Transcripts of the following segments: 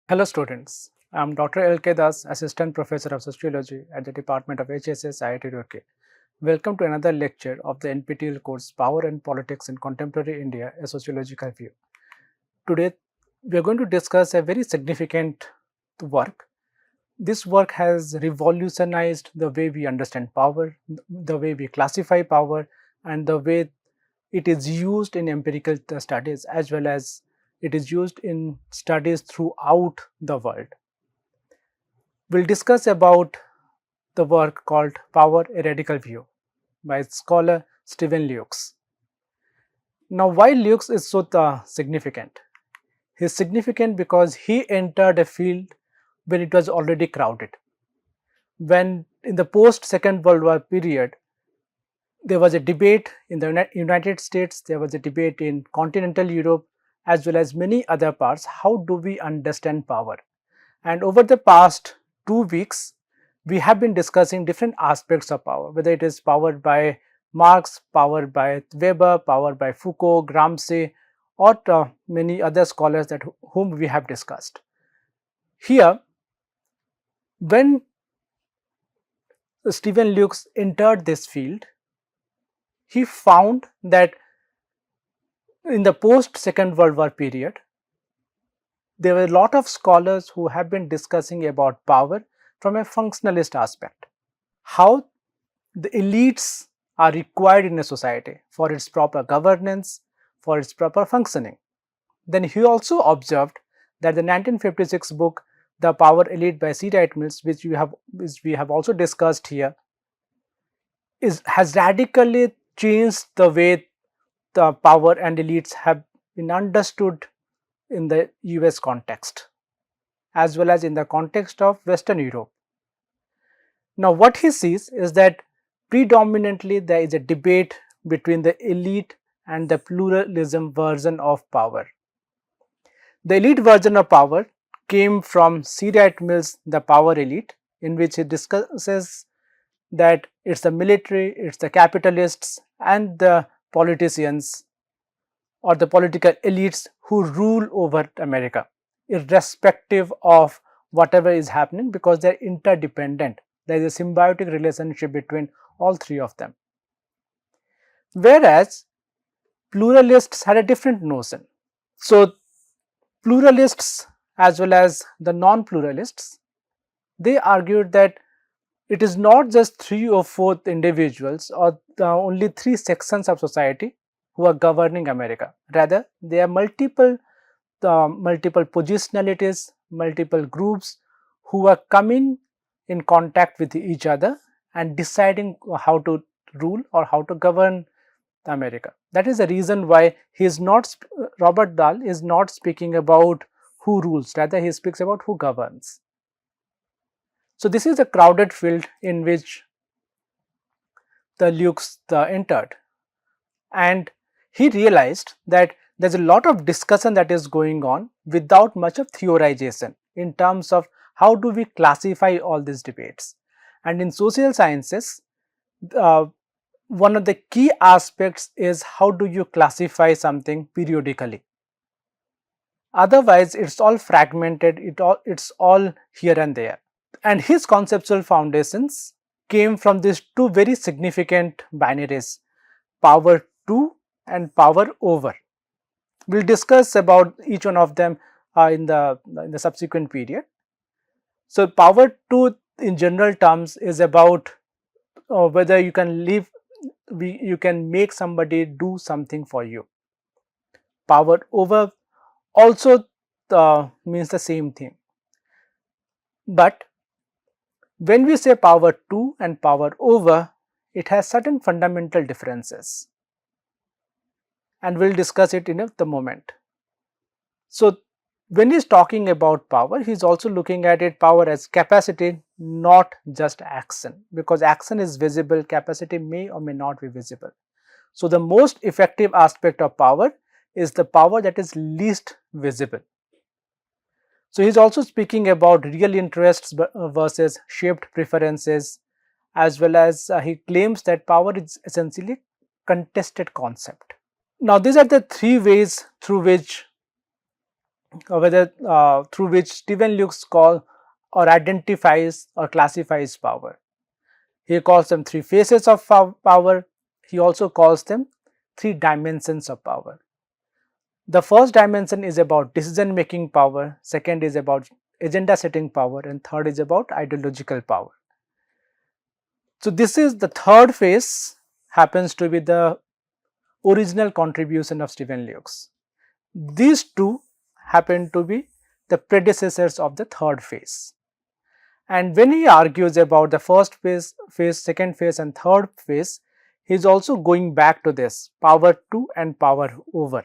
Hello students, I am Dr. L.K. Das, Assistant Professor of Sociology at the Department of HSS, IIT Roorkee. Welcome to another lecture of the NPTEL course Power and Politics in Contemporary India, a Sociological View. Today, we are going to discuss a very significant work. This work has revolutionized the way we understand power, the way we classify power, and the way it is used in empirical studies as well as it is used in studies throughout the world. We'll discuss about the work called Power, a Radical View by scholar Stephen Lukes. Now, why Lukes is so significant? He is significant because he entered a field when it was already crowded. When in the post Second World War period, there was a debate in the United States, there was a debate in continental Europe, as well as many other parts. How do we understand power? And over the past 2 weeks, we have been discussing different aspects of power, whether it is powered by Marx, powered by Weber, powered by Foucault, Gramsci, or many other scholars that whom we have discussed. Here, when Stephen Lukes entered this field, he found that in the post Second World War period, there were a lot of scholars who have been discussing about power from a functionalist aspect. How the elites are required in a society for its proper governance, for its proper functioning. Then he also observed that the 1956 book The Power Elite by C. Wright Mills, which we have also discussed here, has radically changed the way the power and elites have been understood in the US context as well as in the context of Western Europe. Now, what he sees is that predominantly there is a debate between the elite and the pluralism version of power. The elite version of power came from C. Wright Mills' The Power Elite, in which he discusses that it's the military, it's the capitalists and the politicians or the political elites who rule over America, irrespective of whatever is happening, because they're interdependent. There is a symbiotic relationship between all three of them. Whereas pluralists had a different notion. So, pluralists as well as the non-pluralists, they argued that it is not just 3 or 4 individuals or the only 3 sections of society who are governing America. Rather, there are multiple positionalities, multiple groups who are coming in contact with each other and deciding how to rule or how to govern America. That is the reason why he is not Robert Dahl is not speaking about who rules, rather he speaks about who governs. So, this is a crowded field in which the Lukes entered, and he realized that there is a lot of discussion that is going on without much of theorization in terms of how do we classify all these debates. And in social sciences, one of the key aspects is how do you classify something periodically. Otherwise, it's all fragmented, it's all here and there. And his conceptual foundations came from these two very significant binaries, power to and power over. We will discuss about each one of them in the subsequent period. So, power to in general terms is about whether you can you can make somebody do something for you. Power over also means the same thing, but when we say power to and power over, it has certain fundamental differences, and we will discuss it in the moment. So, when he is talking about power, he is also looking at it power as capacity, not just action, because action is visible, capacity may or may not be visible. So, the most effective aspect of power is the power that is least visible. So, he is also speaking about real interests versus shaped preferences, as well as he claims that power is essentially contested concept. Now, these are the 3 ways through which whether through which Stephen Lukes call or identifies or classifies power. He calls them three faces of power. He also calls them three dimensions of power. The first dimension is about decision making power, second is about agenda setting power, and third is about ideological power. So, this is the third phase, happens to be the original contribution of Stephen Lukes. These two happen to be the predecessors of the third phase. And when he argues about the first phase, second phase and third phase, he is also going back to this power to and power over.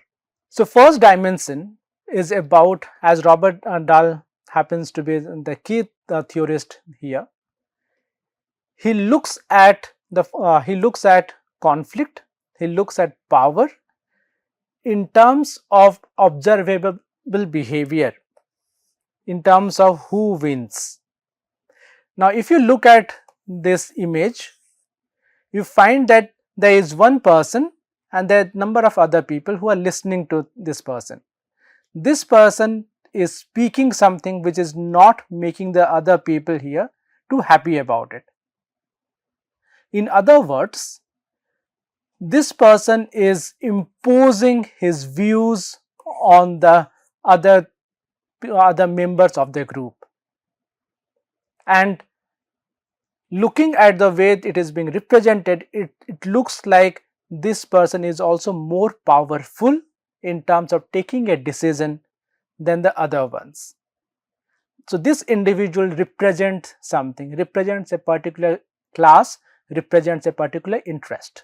So, first dimension is about, as Robert Dahl happens to be the key theorist here, he looks at conflict, he looks at power in terms of observable behavior, in terms of who wins. Now, if you look at this image, you find that there is one person and there are number of other people who are listening to this person. This person is speaking something which is not making the other people here too happy about it. In other words, this person is imposing his views on the other members of the group, and looking at the way it is being represented, it looks like this person is also more powerful in terms of taking a decision than the other ones. So, this individual represents something, represents a particular class, represents a particular interest.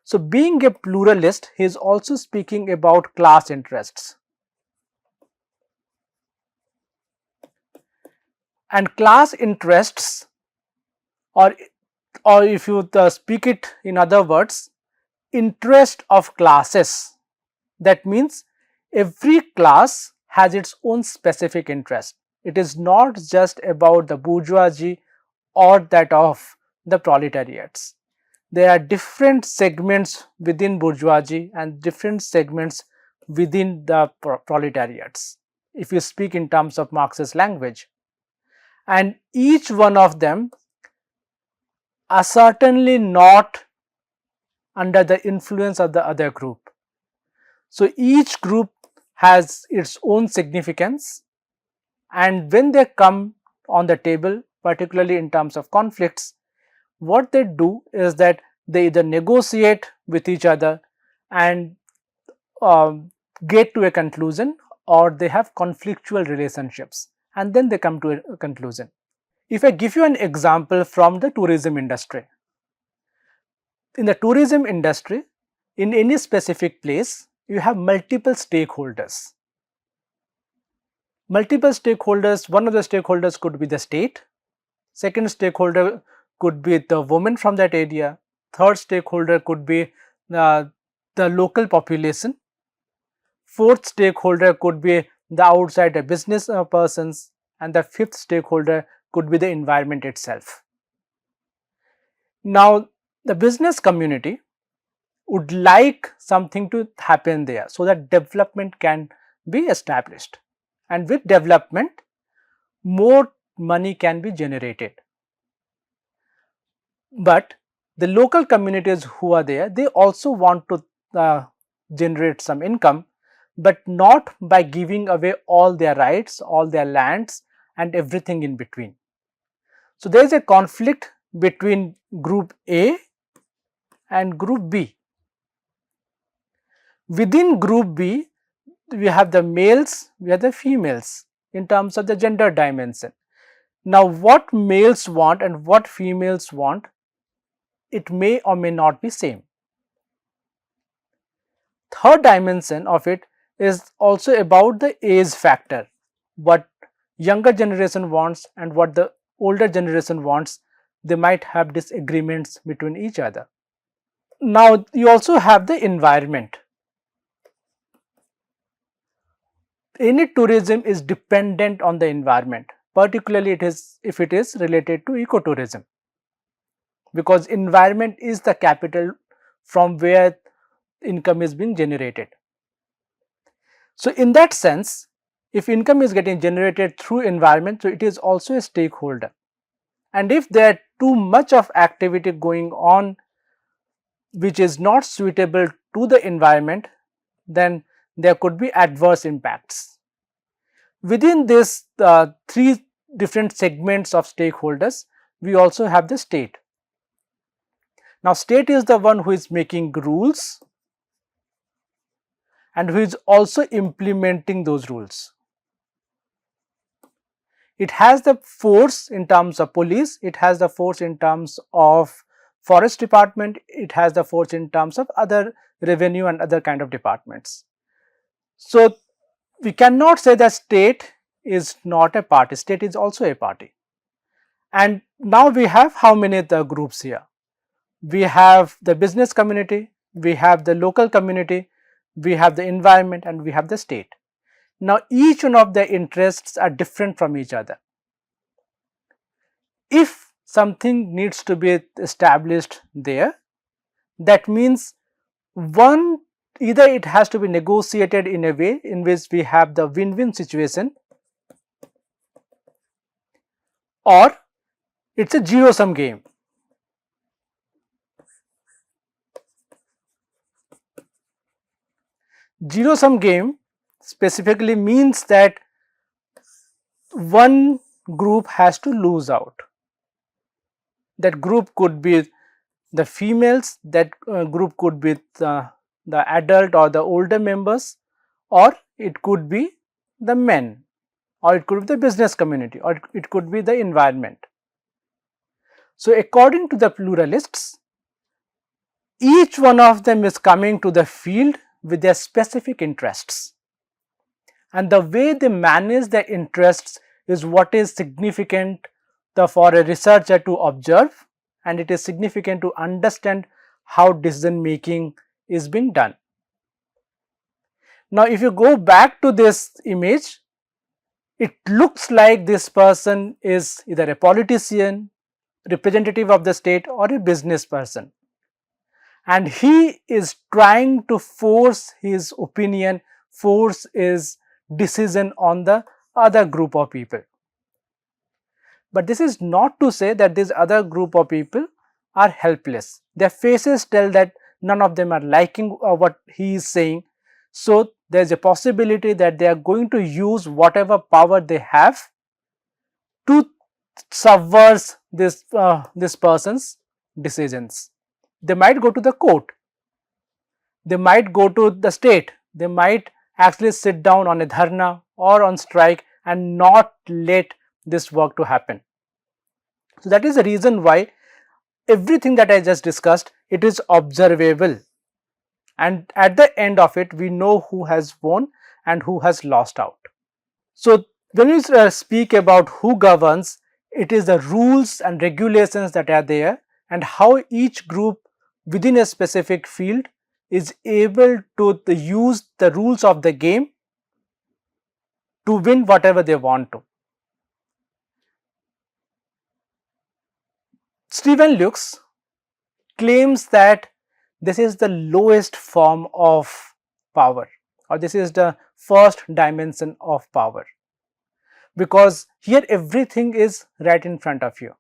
So, being a pluralist, he is also speaking about class interests. And class interests, or if you speak it in other words, interest of classes. That means every class has its own specific interest. It is not just about the bourgeoisie or that of the proletariats. There are different segments within bourgeoisie and different segments within the proletariats, if you speak in terms of Marxist language. And each one of them are certainly not under the influence of the other group. So, each group has its own significance, and when they come on the table, particularly in terms of conflicts, what they do is that they either negotiate with each other and get to a conclusion, or they have conflictual relationships and then they come to a conclusion. If I give you an example from the tourism industry, in the tourism industry, in any specific place, you have multiple stakeholders. Multiple stakeholders, one of the stakeholders could be the state, second stakeholder could be the women from that area, third stakeholder could be the local population, fourth stakeholder could be the outside business persons, and the fifth stakeholder could be the environment itself. Now, the business community would like something to happen there so that development can be established, and with development more money can be generated. But the local communities who are there, they also want to generate some income, but not by giving away all their rights, all their lands and everything in between. So, there is a conflict between group A and group B. Within group B, we have the males, we have the females in terms of the gender dimension. Now, what males want and what females want, it may or may not be same. Third dimension of it is also about the age factor, what younger generation wants and what the older generation wants, they might have disagreements between each other. Now, you also have the environment. Any tourism is dependent on the environment, particularly if it is related to ecotourism, because environment is the capital from where income is being generated. So, in that sense, if income is getting generated through environment, so it is also a stakeholder. And if there are too much of activity going on which is not suitable to the environment, then there could be adverse impacts. Within this three different segments of stakeholders, we also have the state. Now, state is the one who is making rules and who is also implementing those rules. It has the force in terms of police, it has the force in terms of forest department, it has the force in terms of other revenue and other kind of departments. So, we cannot say that state is not a party, state is also a party. And now we have how many the groups here? We have the business community, we have the local community, we have the environment, and we have the state. Now, each one of the interests are different from each other. If something needs to be established there, that means one, either it has to be negotiated in a way in which we have the win-win situation, or it is a zero-sum game. Zero-sum game specifically means that one group has to lose out. That group could be the females, that group could be the adult or the older members, or it could be the men, or it could be the business community, or it could be the environment. So, according to the pluralists, each one of them is coming to the field with their specific interests, and the way they manage their interests is what is significant for a researcher to observe, and it is significant to understand how decision making is being done. Now, if you go back to this image, it looks like this person is either a politician, representative of the state, or a business person, and he is trying to force his opinion, force his decision on the other group of people. But this is not to say that this other group of people are helpless. Their faces tell that none of them are liking what he is saying. So, there is a possibility that they are going to use whatever power they have to subvert this person's decisions. They might go to the court, they might go to the state, they might actually sit down on a dharna or on strike and not let this work to happen. So, that is the reason why everything that I just discussed, it is observable, and at the end of it we know who has won and who has lost out. So, when we speak about who governs, it is the rules and regulations that are there, and how each group within a specific field is able to use the rules of the game to win whatever they want to. Stephen Lukes claims that this is the lowest form of power, or this is the first dimension of power, because here everything is right in front of you.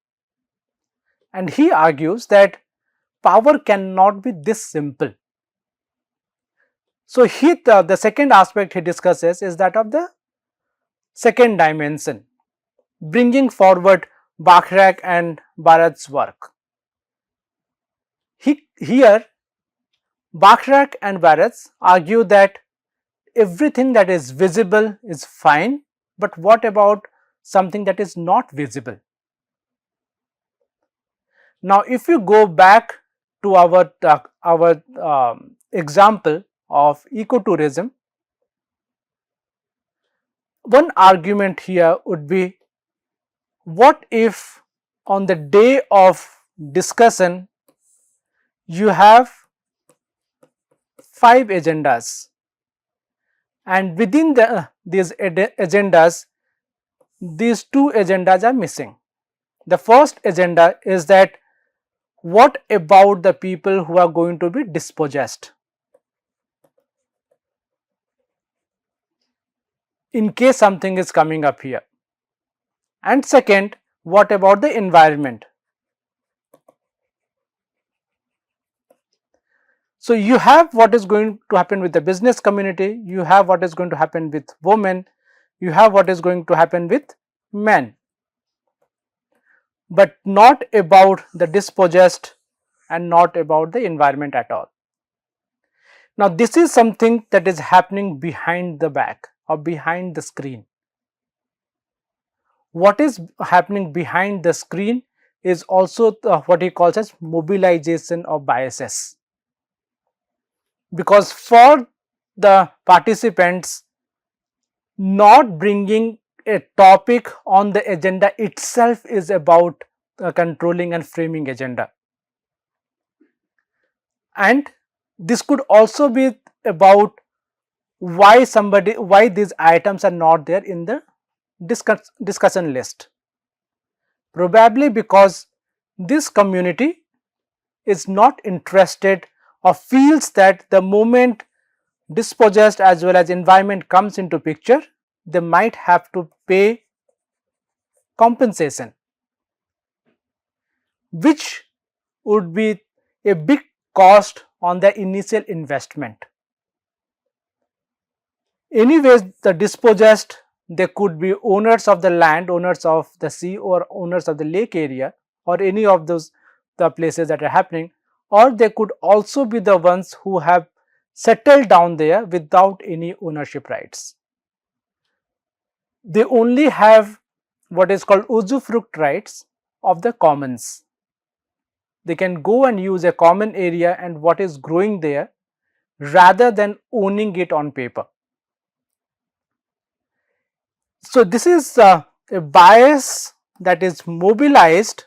And he argues that power cannot be this simple. So, the second aspect he discusses is that of the second dimension, bringing forward Bachrach and Bharat's work. Here Bachrach and Bharat argue that everything that is visible is fine, but what about something that is not visible? Now, if you go back to our example of ecotourism, one argument here would be, what if on the day of discussion you have 5 agendas, and within these agendas, these 2 agendas are missing. The first agenda is that what about the people who are going to be dispossessed? in case something is coming up here. And second, what about the environment? So you have what is going to happen with the business community, you have what is going to happen with women, you have what is going to happen with men, but not about the dispossessed and not about the environment at all. Now this is something that is happening behind the back or behind the screen. What is happening behind the screen is also what he calls as mobilization of biases. Because for the participants, not bringing a topic on the agenda itself is about controlling and framing agenda. And this could also be about why these items are not there in the discussion list. Probably because this community is not interested or feels that the moment dispossessed as well as environment comes into picture, they might have to pay compensation, which would be a big cost on the initial investment. Anyways, the dispossessed, they could be owners of the land, owners of the sea, or owners of the lake area, or any of those the places that are happening, or they could also be the ones who have settled down there without any ownership rights. They only have what is called usufruct rights of the commons. They can go and use a common area and what is growing there rather than owning it on paper. So this is a bias that is mobilized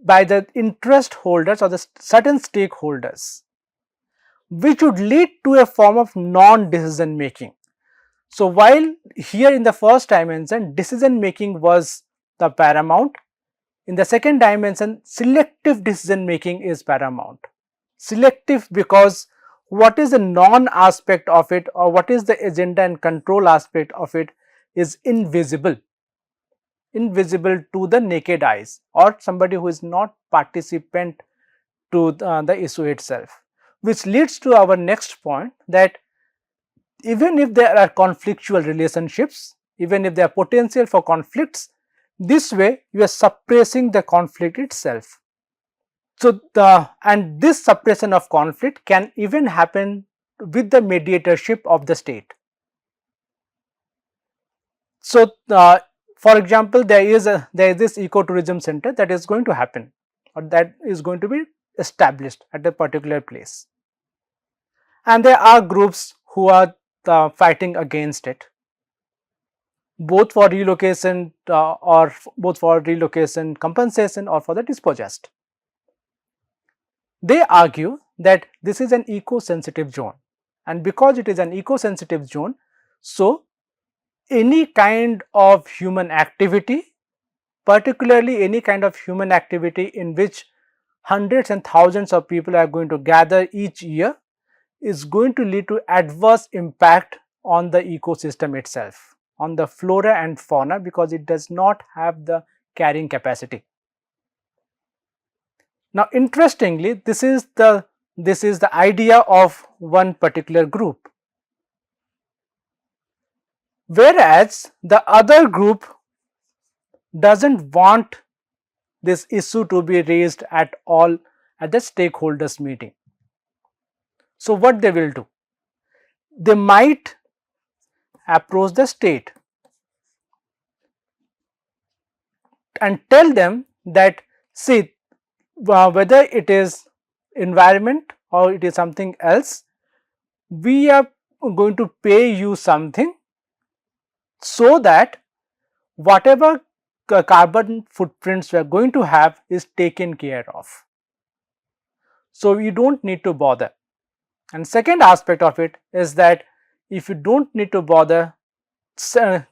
by the interest holders or the certain stakeholders, which would lead to a form of non-decision making. So while here in the first dimension decision making was the paramount, in the second dimension selective decision making is paramount. Selective because what is the non aspect of it or what is the agenda and control aspect of it is invisible to the naked eyes or somebody who is not participant to the issue itself, which leads to our next point, that even if there are conflictual relationships, even if there are potential for conflicts, this way you are suppressing the conflict itself. So and this suppression of conflict can even happen with the mediatorship of the state. So for example, there is this ecotourism center that is going to happen or that is going to be established at a particular place, and there are groups who are fighting against it, both for relocation both for relocation compensation or for the dispossessed. They argue that this is an eco-sensitive zone, and because it is an eco-sensitive zone, so any kind of human activity, particularly any kind of human activity in which hundreds and thousands of people are going to gather each year, is going to lead to adverse impact on the ecosystem itself, on the flora and fauna, because it does not have the carrying capacity. Now interestingly, this is the idea of one particular group, whereas the other group doesn't want this issue to be raised at all at the stakeholders meeting. So what they will do? They might approach the state and tell them that, see, whether it is environment or it is something else, we are going to pay you something so that whatever carbon footprints we are going to have is taken care of. So you don't need to bother. And second aspect of it is that if you don't need to bother,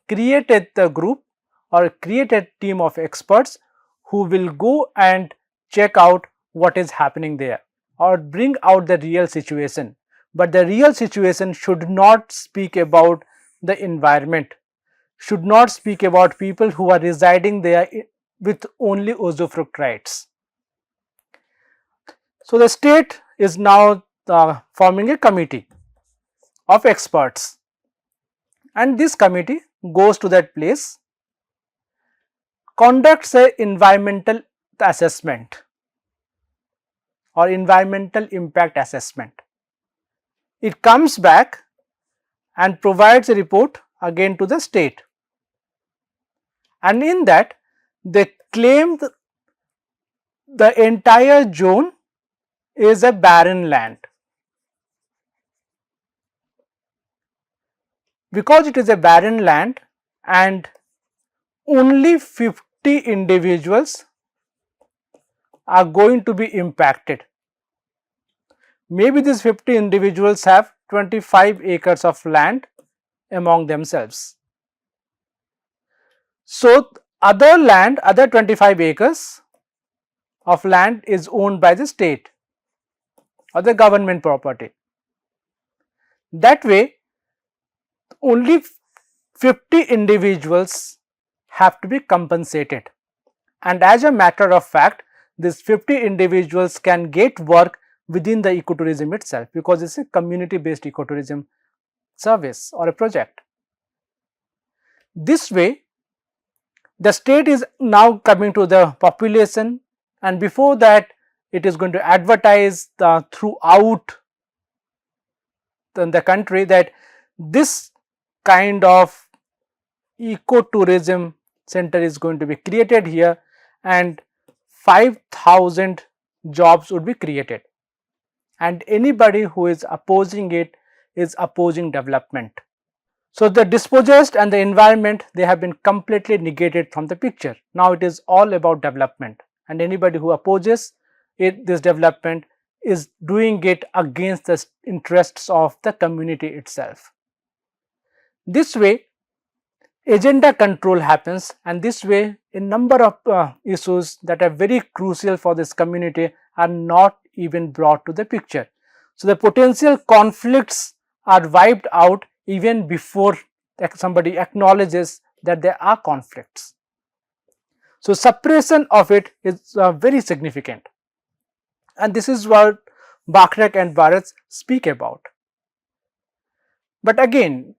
create a group or create a team of experts who will go and check out what is happening there or bring out the real situation. But the real situation should not speak about the environment should not speak about people who are residing there with only usufruct rights. So, the state is now forming a committee of experts, and this committee goes to that place, conducts a environmental assessment or environmental impact assessment. It comes back and provides a report again to the state, and in that they claim the entire zone is a barren land. Because it is a barren land and only 50 individuals are going to be impacted. Maybe these 50 individuals have 25 acres of land among themselves. So, other 25 acres of land is owned by the state or the government property. That way, only 50 individuals have to be compensated, and as a matter of fact, these 50 individuals can get work within the ecotourism itself, because it is a community based ecotourism service or a project. This way, the state is now coming to the population, and before that it is going to advertise throughout the country that this kind of ecotourism center is going to be created here, and 5,000 jobs would be created, and anybody who is opposing it is opposing development. So, the dispossessed and the environment, they have been completely negated from the picture. Now, it is all about development, and anybody who opposes this development is doing it against the interests of the community itself. This way, agenda control happens, and this way a number of issues that are very crucial for this community are not even brought to the picture. So, the potential conflicts are wiped out even before somebody acknowledges that there are conflicts. So, suppression of it is very significant, and this is what Bachrach and Barretts speak about. But again,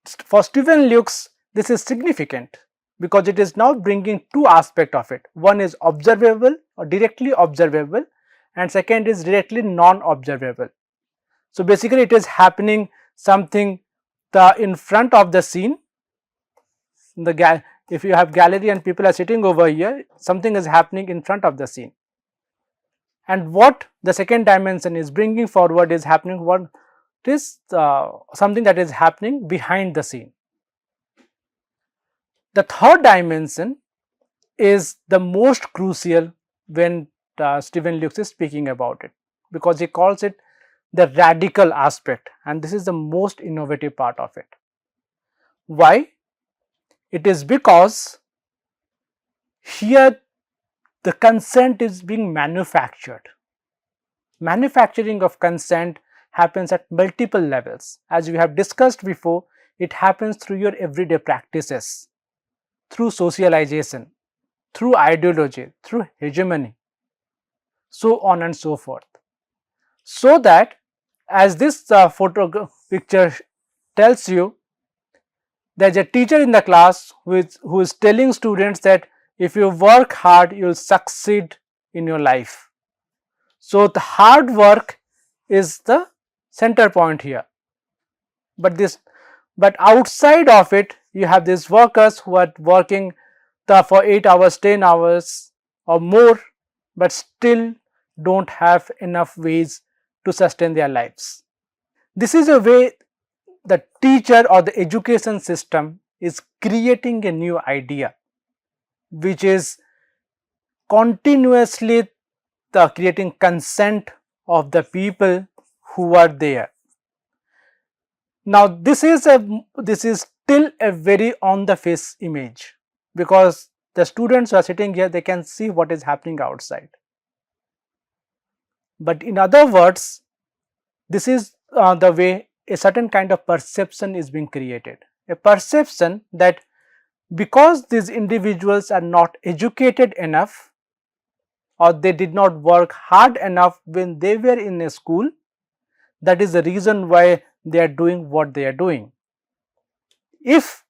for Stephen Luks, this is significant because it is now bringing two aspects of it. One is observable or directly observable, and second is directly non-observable. So, basically it is happening something in front of the scene. If you have gallery and people are sitting over here, something is happening in front of the scene. And what the second dimension is bringing forward is happening, what is something that is happening behind the scene. The third dimension is the most crucial when Stephen Luks is speaking about it, because he calls it the radical aspect, and this is the most innovative part of it. Why? It is because here the consent is being manufactured. Manufacturing of consent happens at multiple levels. As we have discussed before, it happens through your everyday practices, through socialization, through ideology, through hegemony, so on and so forth. So that as this picture tells you, there is a teacher in the class who is telling students that if you work hard, you will succeed in your life. So, the hard work is the center point here, but outside of it you have these workers who are working for 8 hours, 10 hours or more, but still do not have enough ways to sustain their lives. This is a way the teacher or the education system is creating a new idea, which is continuously creating consent of the people who are there. Now, this is still a very on the face image, because the students who are sitting here, they can see what is happening outside. But in other words, this is the way a certain kind of perception is being created, a perception that because these individuals are not educated enough or they did not work hard enough when they were in a school, that is the reason why they are doing what they are doing. If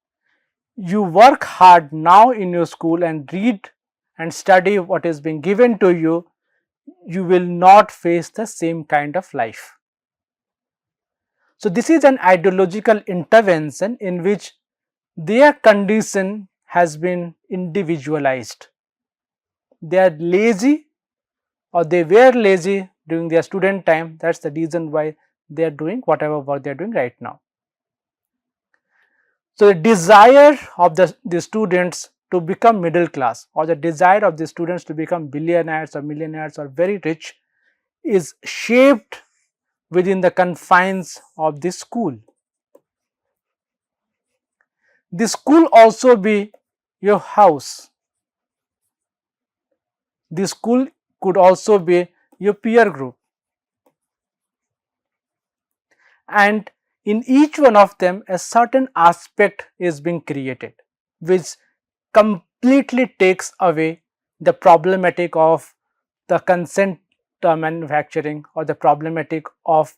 you work hard now in your school and read and study what is being given to you, you will not face the same kind of life. So, this is an ideological intervention in which their condition has been individualized. They are lazy or they were lazy during their student time, that is the reason why they are doing whatever work they are doing right now. So, the desire of the students to become middle class or the desire of the students to become billionaires or millionaires or very rich is shaped within the confines of the school. The school also be your house. The school could also be your peer group. And in each one of them a certain aspect is being created which completely takes away the problematic of the consent manufacturing or the problematic of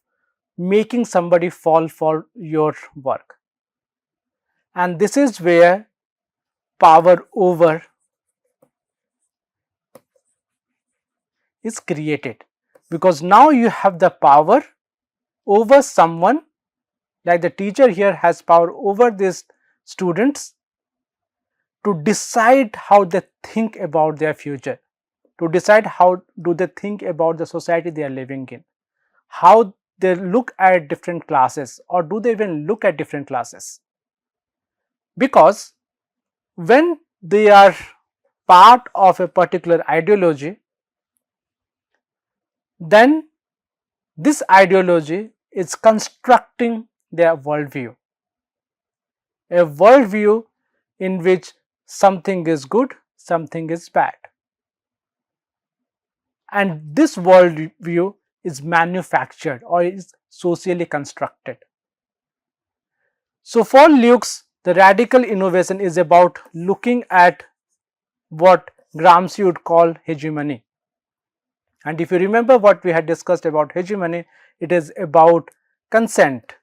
making somebody fall for your work. And this is where power over is created, because now you have the power over someone, like the teacher here has power over these students to decide how they think about their future, to decide how do they think about the society they are living in, how they look at different classes or do they even look at different classes. Because when they are part of a particular ideology, then this ideology is constructing their worldview, a worldview in which something is good, something is bad, and this worldview is manufactured or is socially constructed. So, for Lukes, the radical innovation is about looking at what Gramsci would call hegemony. And if you remember what we had discussed about hegemony, it is about consent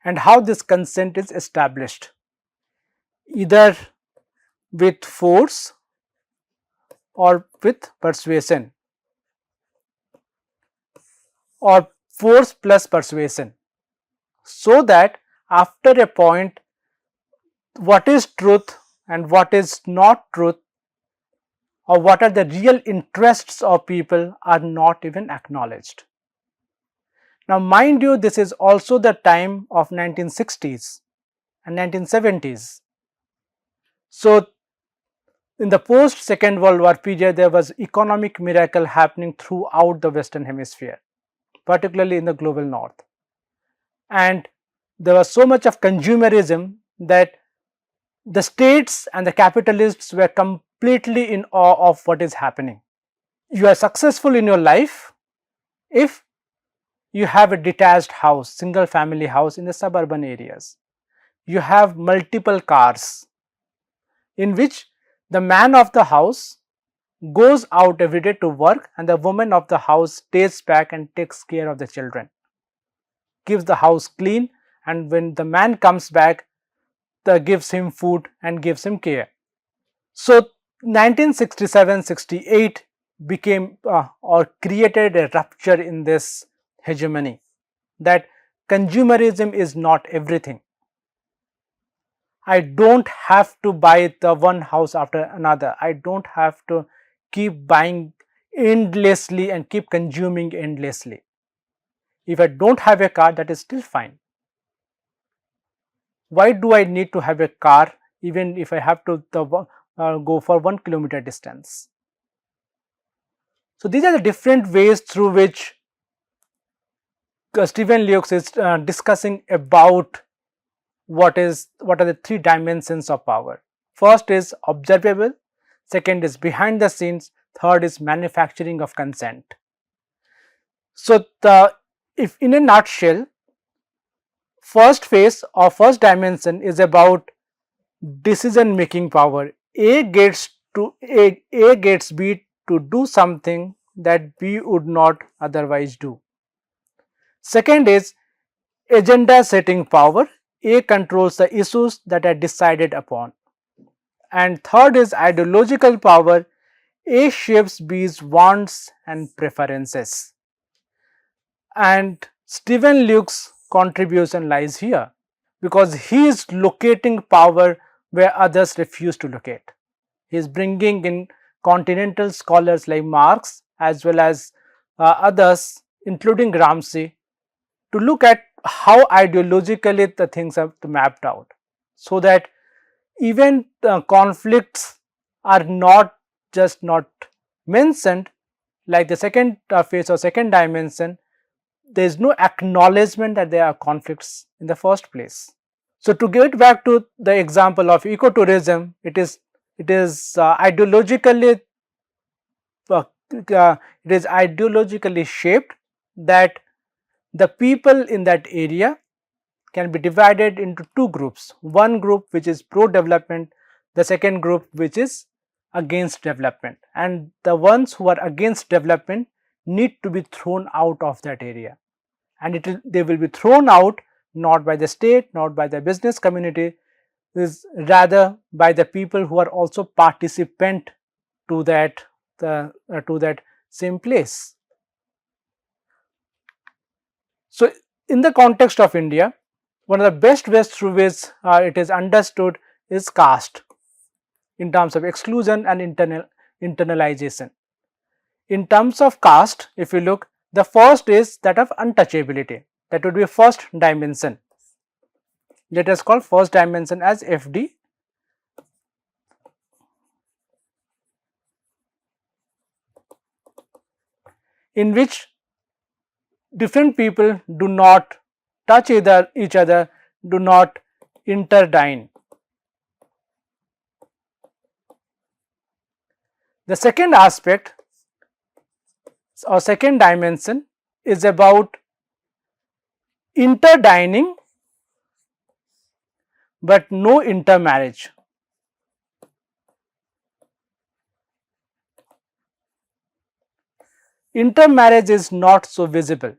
and how this consent is established, either with force or with persuasion or force plus persuasion, so that after a point what is truth and what is not truth or what are the real interests of people are not even acknowledged. Now mind you, this is also the time of 1960s and 1970s. So, in the post Second World War period, there was economic miracle happening throughout the Western Hemisphere, particularly in the global north. And there was so much of consumerism that the states and the capitalists were completely in awe of what is happening. You are successful in your life if you have a detached house, single family house in the suburban areas. You have multiple cars in which the man of the house goes out every day to work and the woman of the house stays back and takes care of the children, keeps the house clean, and when the man comes back, gives him food and gives him care. So, 1967-68 became or created a rupture in this hegemony, that consumerism is not everything. I do not have to buy the one house after another, I do not have to keep buying endlessly and keep consuming endlessly. If I do not have a car, that is still fine. Why do I need to have a car even if I have to go for 1 kilometer distance? So, these are the different ways through which Stephen Lukes is discussing about what are the three dimensions of power. First is observable, second is behind the scenes, third is manufacturing of consent. So, if in a nutshell, first phase or first dimension is about decision making power. A gets B to do something that B would not otherwise do. Second is agenda setting power. A controls the issues that are decided upon. And third is ideological power. A shapes B's wants and preferences. And Stephen Luke's contribution lies here because he is locating power where others refuse to locate. He is bringing in continental scholars like Marx as well as others, including Gramsci, to look at how ideologically the things are mapped out, so that even conflicts are not just not mentioned, like the second phase or second dimension, there is no acknowledgement that there are conflicts in the first place. So to get back to the example of ecotourism, it is ideologically shaped that the people in that area can be divided into two groups. One group which is pro development, the second group which is against development, and the ones who are against development need to be thrown out of that area, and they will be thrown out not by the state, not by the business community, is rather by the people who are also participant to that same place. So in the context of India, one of the best ways through which it is understood is caste in terms of exclusion and internalization. In terms of caste, if you look, the first is that of untouchability. That would be first dimension. Let us call first dimension as FD. In which different people do not touch each other, do not interdine. The second aspect or second dimension is about interdining but no intermarriage. Intermarriage is not so visible,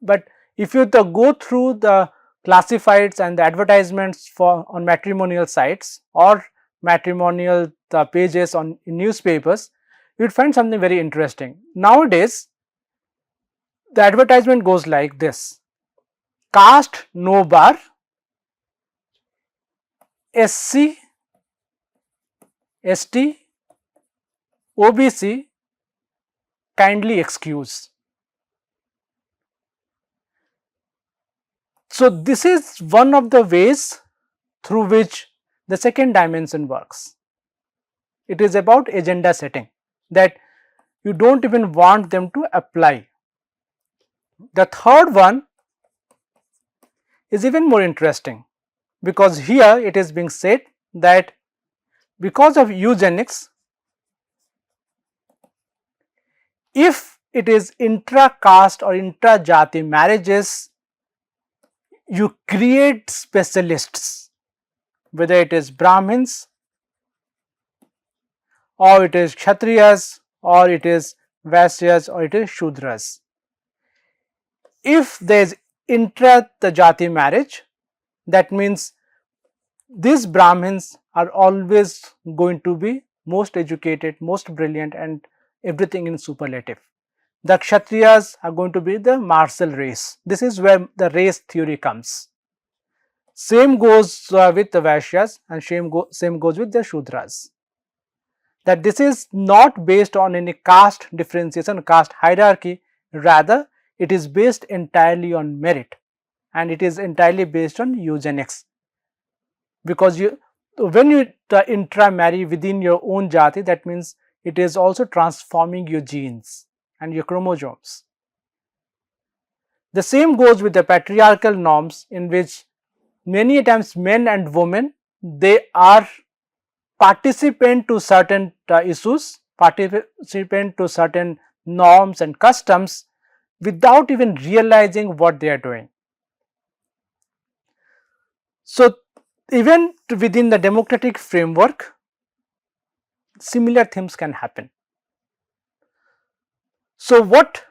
but if you go through the classifieds and the advertisements on matrimonial sites or matrimonial pages on newspapers, you would find something very interesting. Nowadays, the advertisement goes like this: caste no bar, SC, ST, OBC kindly excuse. So this is one of the ways through which the second dimension works. It is about agenda setting, that you don't even want them to apply. The third one is even more interesting, because here it is being said that because of eugenics, if it is intra-caste or intra-jati marriages, you create specialists, whether it is Brahmins or it is Kshatriyas or it is Vaisyas or it is Shudras. If there is intra-jati marriage, that means these Brahmins are always going to be most educated, most brilliant, and everything in superlative. The Kshatriyas are going to be the martial race. This is where the race theory comes. Same goes with the Vaishyas and same goes with the Shudras. That this is not based on any caste differentiation, caste hierarchy, rather it is based entirely on merit, and it is entirely based on eugenics. Because when you intramarry within your own jati, that means it is also transforming your genes and your chromosomes. The same goes with the patriarchal norms, in which many times men and women, they are participant to certain issues, participant to certain norms and customs without even realizing what they are doing. So, even within the democratic framework, similar things can happen. So, what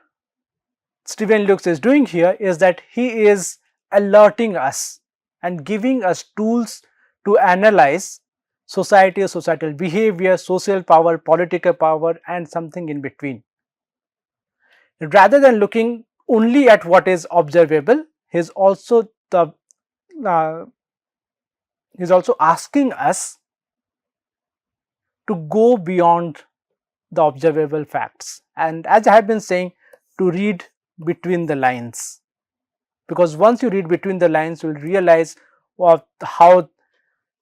Stephen Lukes is doing here is that he is alerting us and giving us tools to analyze society, societal behavior, social power, political power, and something in between. Rather than looking only at what is observable, he is also asking us to go beyond the observable facts, and as I have been saying, to read between the lines, because once you read between the lines, you will realize how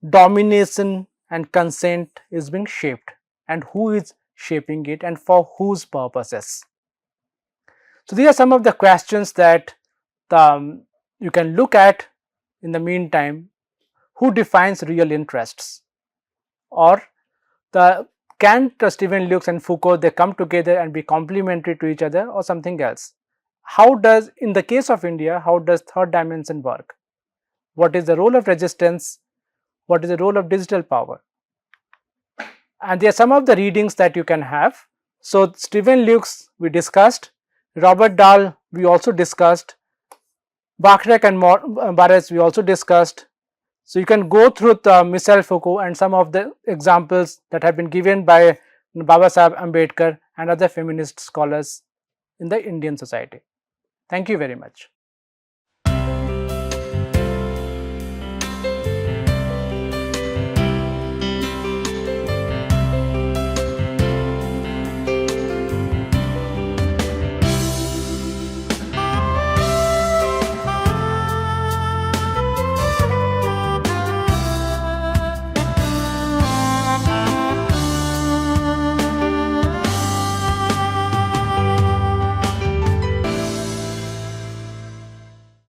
domination and consent is being shaped and who is shaping it and for whose purposes. So, these are some of the questions that you can look at. In the meantime, who defines real interests, or the can Stephen Lukes and Foucault, they come together and be complementary to each other, or something else? How does, in the case of India, how does third dimension work? What is the role of resistance? What is the role of digital power? And there are some of the readings that you can have. So, Stephen Lukes we discussed, Robert Dahl we also discussed, Bachrach and Barres we also discussed. So, you can go through Michel Foucault and some of the examples that have been given by Babasaheb Ambedkar and other feminist scholars in the Indian society. Thank you very much.